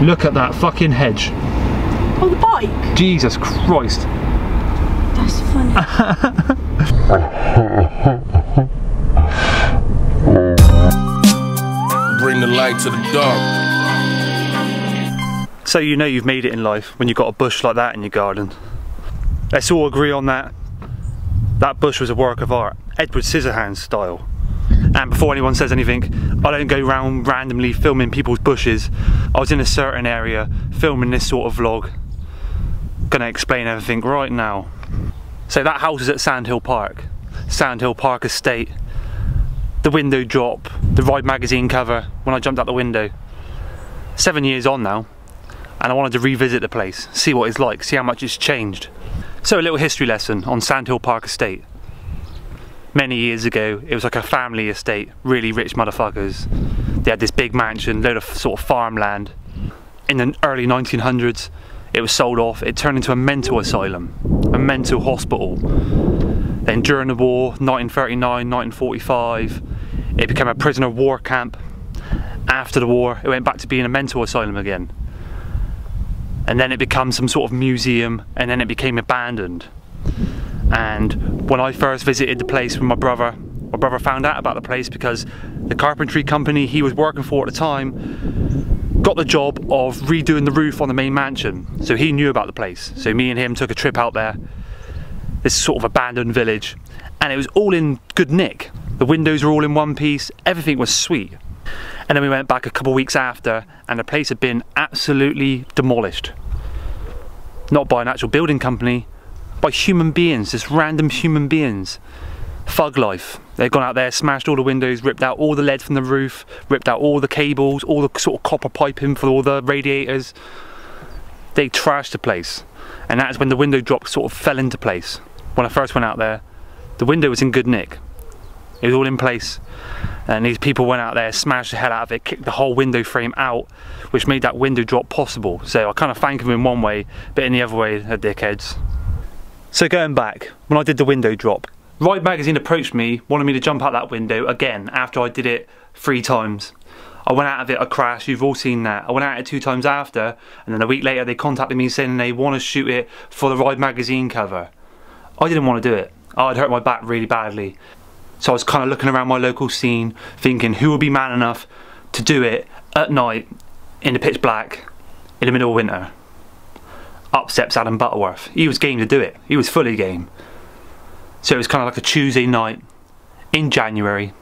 Look at that fucking hedge. Oh, the bike? Jesus Christ. That's funny. Bring the light to the dark. So you know you've made it in life when you've got a bush like that in your garden. Let's all agree on that. That bush was a work of art, Edward Scissorhands style. And before anyone says anything, I don't go around randomly filming people's bushes. I was in a certain area filming this sort of vlog. Gonna explain everything right now. So that house is at Sandhill Park Estate. The window drop, the Ride magazine cover when I jumped out the window. 7 years on now, and I wanted to revisit the place, see what it's like, see how much it's changed. So a little history lesson on Sandhill Park Estate. Many years ago, it was like a family estate, really rich motherfuckers. They had this big mansion, load of sort of farmland. In the early 1900s, it was sold off. It turned into a mental asylum, a mental hospital. Then during the war, 1939, 1945, it became a prisoner of war camp. After the war, it went back to being a mental asylum again. And then it became some sort of museum, and then it became abandoned. And when I first visited the place with my brother found out about the place because the carpentry company he was working for at the time got the job of redoing the roof on the main mansion. So he knew about the place. So me and him took a trip out there, this sort of abandoned village, and it was all in good nick. The windows were all in one piece, everything was sweet. And then we went back a couple of weeks after, and the place had been absolutely demolished. Not by an actual building company, by human beings, just random human beings. Thug life. They'd gone out there, smashed all the windows, ripped out all the lead from the roof, ripped out all the cables, all the sort of copper piping for all the radiators. They trashed the place. And that's when the window drop sort of fell into place. When I first went out there, the window was in good nick. It was all in place. And these people went out there, smashed the hell out of it, kicked the whole window frame out, which made that window drop possible. So I kind of thank them in one way, but in the other way, they're dickheads. So going back, when I did the window drop, Ride magazine approached me, wanted me to jump out that window again after I did it 3 times. I went out of it, I crashed, you've all seen that. I went out of it 2 times after, and then a week later they contacted me saying they want to shoot it for the Ride magazine cover. I didn't want to do it. I'd hurt my back really badly. So I was kind of looking around my local scene, thinking who would be man enough to do it at night, in the pitch black, in the middle of winter. Up steps Adam Butterworth. He was game to do it. He was fully game. So it was kind of like a Tuesday night in January.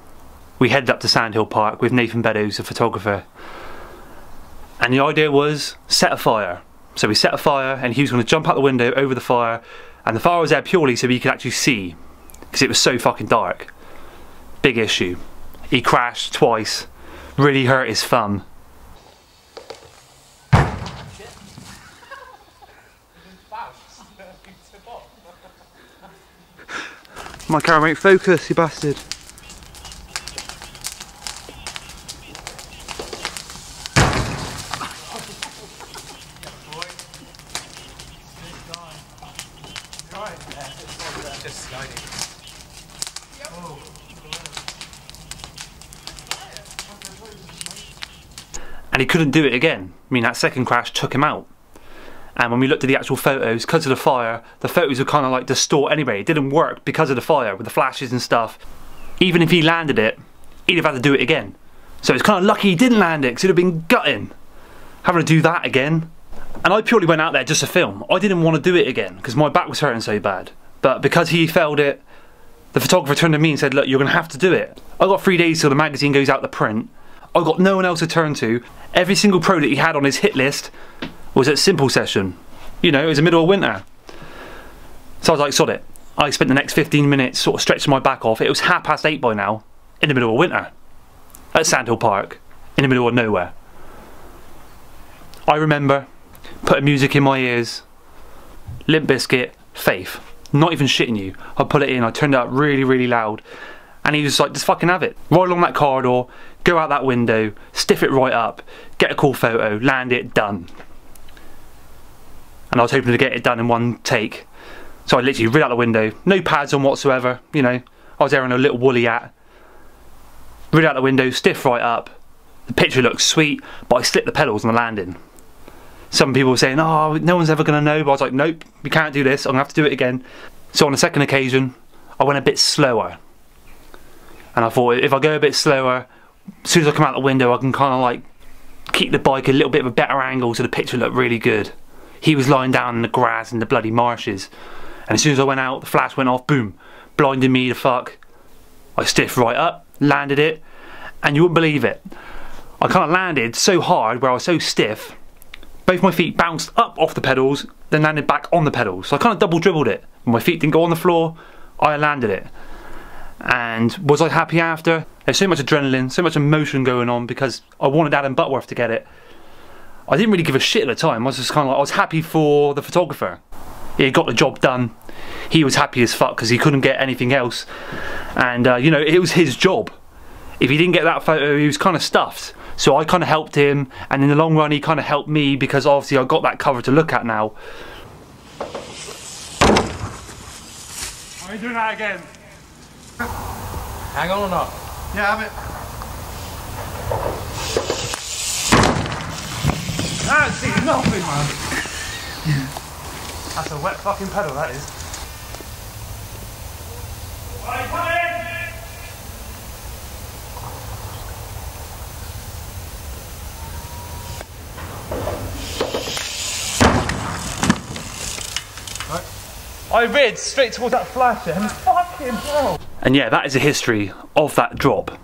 We headed up to Sandhill Park with Nathan Beddoes, a photographer. And the idea was set a fire. So we set a fire and he was going to jump out the window over the fire, and the fire was there purely so he could actually see, because it was so fucking dark. Big issue. He crashed twice, really hurt his thumb. My camera won't focus, you bastard. And he couldn't do it again. I mean, that second crash took him out. And when we looked at the actual photos, because of the fire, the photos were kind of like distort anyway. It didn't work because of the fire, with the flashes and stuff. Even if he landed it, he'd have had to do it again. So it's kind of lucky he didn't land it, because it'd have been gutting having to do that again. And I purely went out there just to film. I didn't want to do it again, because my back was hurting so bad. But because he failed it, the photographer turned to me and said, look, you're going to have to do it. I got 3 days till the magazine goes out to print. I got no one else to turn to. Every single pro that he had on his hit list was at Simple Session. You know, it was the middle of winter. So I was like, sod it. I spent the next 15 minutes sort of stretching my back off. It was 8:30 by now, in the middle of winter, at Sandhill Park, in the middle of nowhere. I remember putting music in my ears, Limp Bizkit, Faith. Not even shitting you. I put it in, I turned it up really, really loud. And he was like, just fucking have it. Right along that corridor, go out that window, stiff it right up, get a cool photo, land it, done. And I was hoping to get it done in one take. So I literally rid out the window, no pads on whatsoever, you know. I was there in a little woolly hat. Rid out the window, stiff right up. The picture looked sweet, but I slipped the pedals on the landing. Some people were saying, oh, no one's ever going to know, but I was like, nope, we can't do this, I'm going to have to do it again. So on the second occasion, I went a bit slower. And I thought, if I go a bit slower, as soon as I come out the window, I can kind of like keep the bike a little bit of a better angle so the picture looked really good. He was lying down in the grass in the bloody marshes. And as soon as I went out, the flash went off, boom, blinded me the fuck. I stiffed right up, landed it, and you wouldn't believe it. I kind of landed so hard where I was so stiff, both my feet bounced up off the pedals, then landed back on the pedals. So I kind of double dribbled it. When my feet didn't go on the floor, I landed it. And was I happy after? There's so much adrenaline, so much emotion going on because I wanted Adam Butterworth to get it. I didn't really give a shit at the time. I was just kind of like, I was happy for the photographer. He got the job done. He was happy as fuck because he couldn't get anything else. And you know, it was his job. If he didn't get that photo, he was kind of stuffed. So I kind of helped him, and in the long run he kind of helped me because obviously I got that cover to look at now. Are you doing that again? Hang on or not? Yeah, have it. That's see nothing, man. That's a wet fucking pedal, that is. Right, come in. I rid straight towards that flash and fucking hell. And yeah, that is the history of that drop.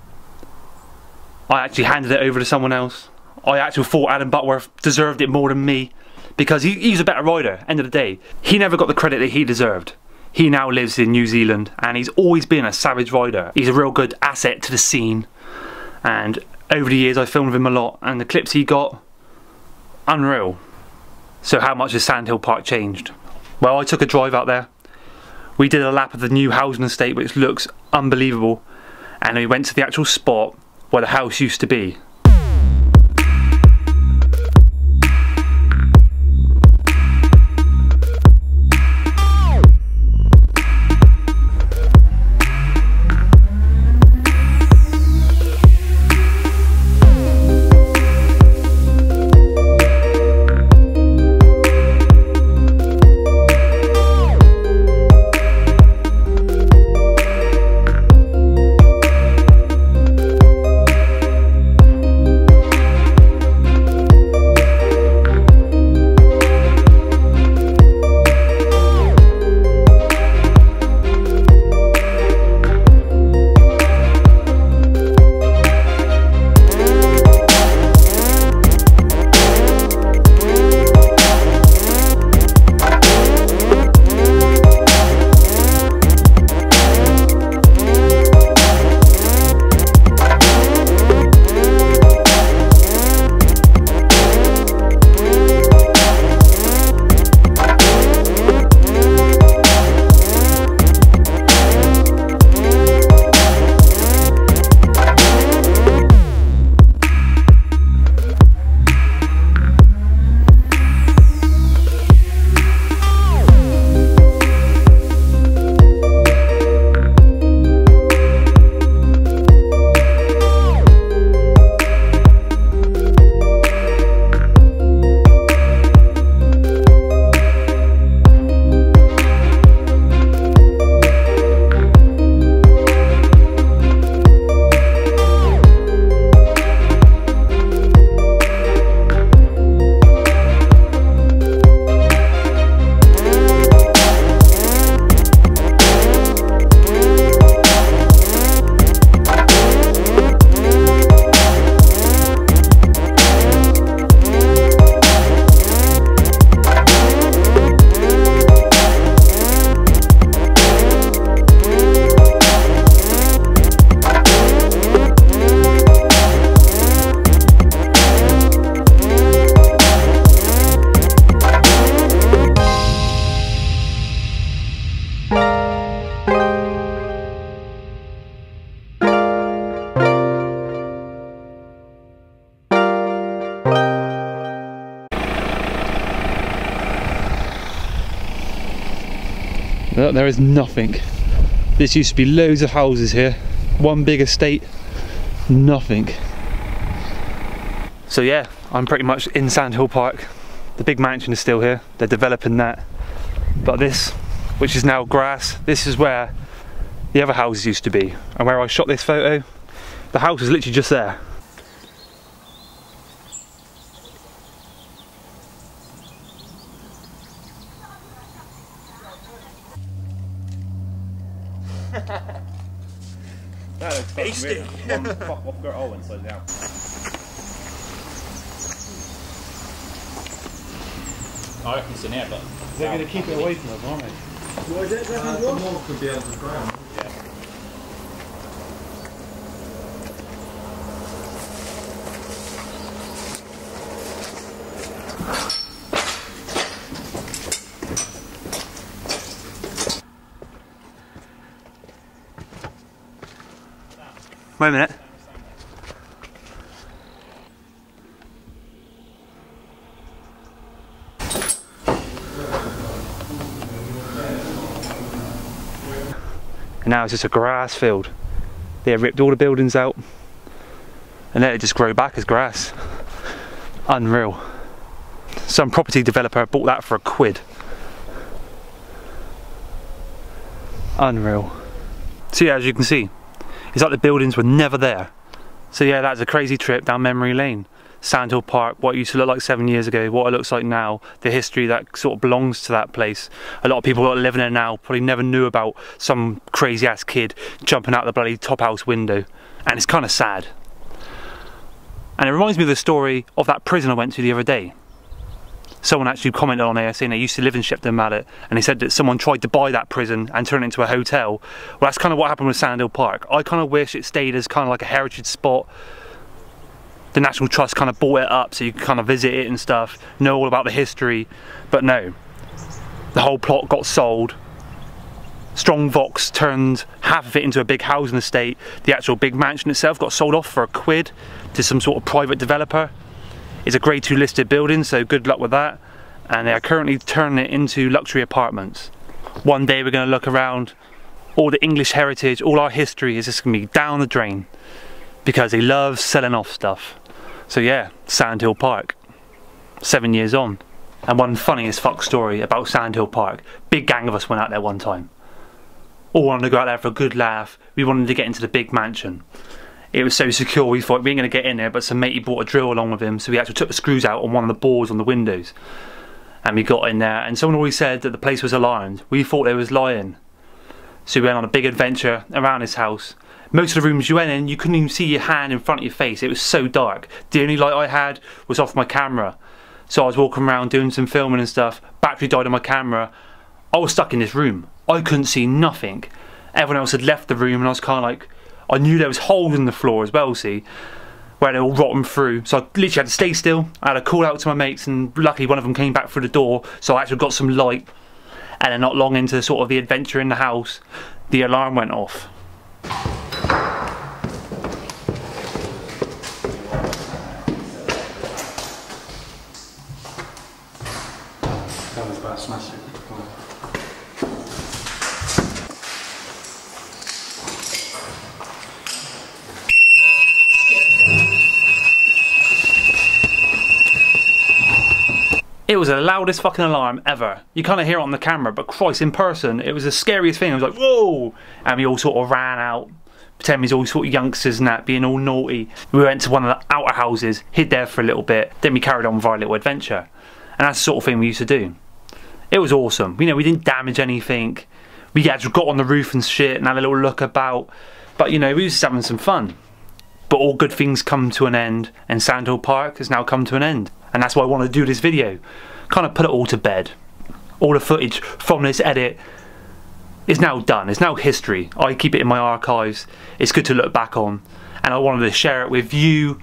I actually handed it over to someone else. I actually thought Adam Butterworth deserved it more than me because he's a better rider, end of the day. He never got the credit that he deserved. He now lives in New Zealand and he's always been a savage rider. He's a real good asset to the scene, and over the years I filmed with him a lot, and the clips he got, unreal. So how much has Sandhill Park changed? Well, I took a drive out there. We did a lap of the new housing estate, which looks unbelievable, and we went to the actual spot where the house used to be. Look, there is nothing. This used to be loads of houses here, one big estate, nothing. So yeah, I'm pretty much in Sandhill Park. The big mansion is still here, they're developing that. But this, which is now grass, this is where the other houses used to be. And where I shot this photo, the house is literally just there. That looks fucking weird. One fuck off girl inside the house. I reckon it's in here, but They're going to keep it away from us, aren't they? Why is it? The wall could be under the ground. yeah. Wait a minute. And now it's just a grass field. They ripped all the buildings out and let it just grow back as grass. Unreal. Some property developer bought that for £1. Unreal. So yeah, as you can see, it's like the buildings were never there. So yeah, that's a crazy trip down memory lane. Sandhill Park, what it used to look like 7 years ago, what it looks like now, the history that sort of belongs to that place. A lot of people that are living there now probably never knew about some crazy ass kid jumping out the bloody top house window. And it's kind of sad. And it reminds me of the story of that prison I went to the other day. Someone actually commented on ASA and they used to live in Shepton Mallet, and they said that someone tried to buy that prison and turn it into a hotel. Well, that's kind of what happened with Sandhill Park. I kind of wish it stayed as kind of like a heritage spot. The National Trust kind of bought it up so you could kind of visit it and stuff, know all about the history, but no. The whole plot got sold. Strong Vox turned half of it into a big housing estate. The actual big mansion itself got sold off for £1 to some sort of private developer. It's a grade 2 listed building, so good luck with that. And they are currently turning it into luxury apartments. One day we're going to look around, all the English heritage, all our history is just going to be down the drain because they love selling off stuff. So yeah, Sandhill Park, 7 years on. And one funniest fuck story about Sandhill Park. Big gang of us went out there one time. All wanted to go out there for a good laugh. We wanted to get into the big mansion. It was so secure, we thought we ain't going to get in there, but some matey brought a drill along with him, so we actually took the screws out on one of the boards on the windows. And we got in there, and someone always said that the place was alarmed. We thought they was lying. So we went on a big adventure around his house. Most of the rooms you went in, you couldn't even see your hand in front of your face. It was so dark. The only light I had was off my camera. So I was walking around doing some filming and stuff. Battery died on my camera. I was stuck in this room. I couldn't see nothing. Everyone else had left the room, and I was kind of like, I knew there was holes in the floor as well, see, where they all rotten through. So I literally had to stay still. I had to call out to my mates, and luckily one of them came back through the door, so I actually got some light. And then not long into sort of the adventure in the house, the alarm went off. It was the loudest fucking alarm ever. You kind of hear it on the camera, but Christ, in person, it was the scariest thing. I was like, whoa! And we all sort of ran out, pretending we was all sort of youngsters and that, being all naughty. We went to one of the outer houses, hid there for a little bit, then we carried on with our little adventure. And that's the sort of thing we used to do. It was awesome. You know, we didn't damage anything. We actually got on the roof and shit and had a little look about. But, you know, we was just having some fun. But all good things come to an end, and Sandhill Park has now come to an end. And that's why I want to do this video. Kind of put it all to bed. All the footage from this edit is now done. It's now history. I keep it in my archives. It's good to look back on. And I wanted to share it with you.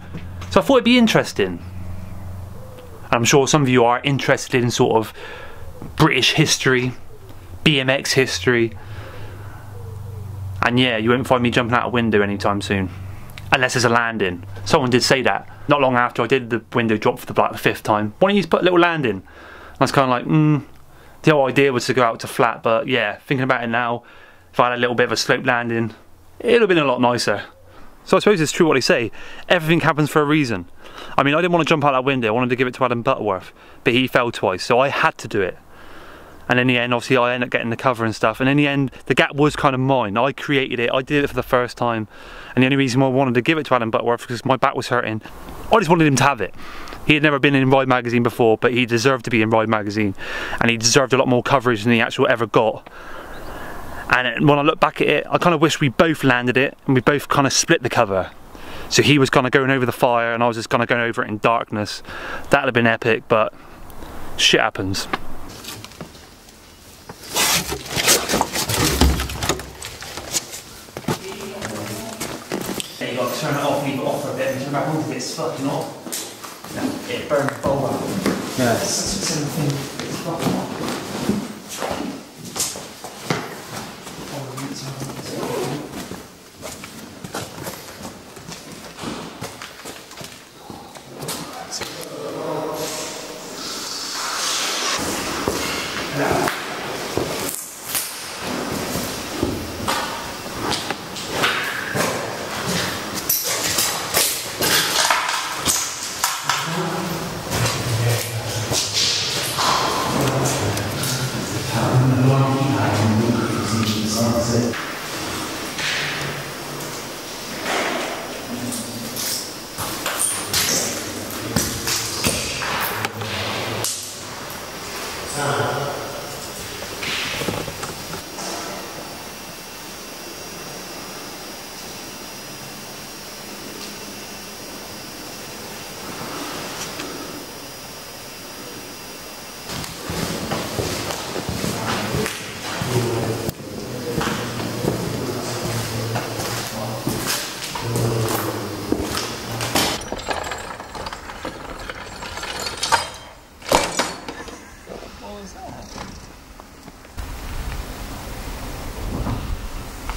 So I thought it'd be interesting. I'm sure some of you are interested in sort of British history, BMX history. And yeah, you won't find me jumping out a window anytime soon. Unless there's a landing. Someone did say that not long after I did the window drop for the 5th time. Why don't you just put a little landing? I was kind of like, the whole idea was to go out to flat, but yeah, thinking about it now, if I had a little bit of a slope landing, it would have been a lot nicer. So I suppose it's true what they say, everything happens for a reason. I mean, I didn't want to jump out that window, I wanted to give it to Adam Butterworth, but he fell twice, so I had to do it. And in the end, obviously, I ended up getting the cover and stuff, and in the end, the gap was kind of mine. I created it, I did it for the first time, and the only reason why I wanted to give it to Adam Butterworth was because my back was hurting. I just wanted him to have it. He had never been in Ride magazine before, but he deserved to be in Ride magazine, and he deserved a lot more coverage than he actually ever got. And when I look back at it, I kind of wish we both landed it and we both kind of split the cover. So he was kind of going over the fire and I was just kind of going over it in darkness. That'd have been epic, but shit happens. Yeah, you got to turn it off, leave it off for a bit and turn back on if it's fucking hot. It burned the bowl out. Yeah. It's the same thing. It's fucking hot.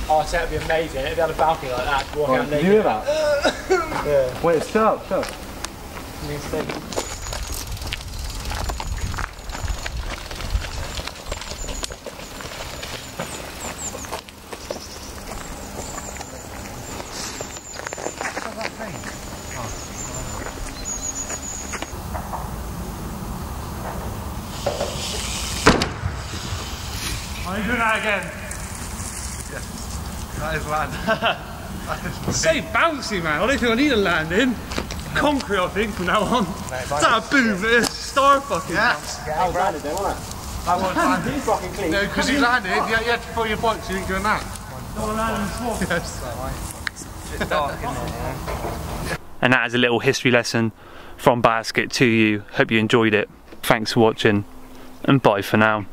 Oh, so that'd be amazing. It'd be on a balcony like that. Walk out naked. Did you hear that? Yeah. Wait, stop. Are you doing that again? That is land. Say bouncy, man. I don't think I need a landing. Concrete, I think, from now on. Is that a boom? It's star fucking. Yeah. I was landed there, wasn't I? I was landed. He's fucking clean. No, because you landed, you had to pull your bike so you didn't go in that. No, I landed in the swamp. Yes. It's dark in there, yeah. And that is a little history lesson from Baskett to you. Hope you enjoyed it. Thanks for watching, and bye for now.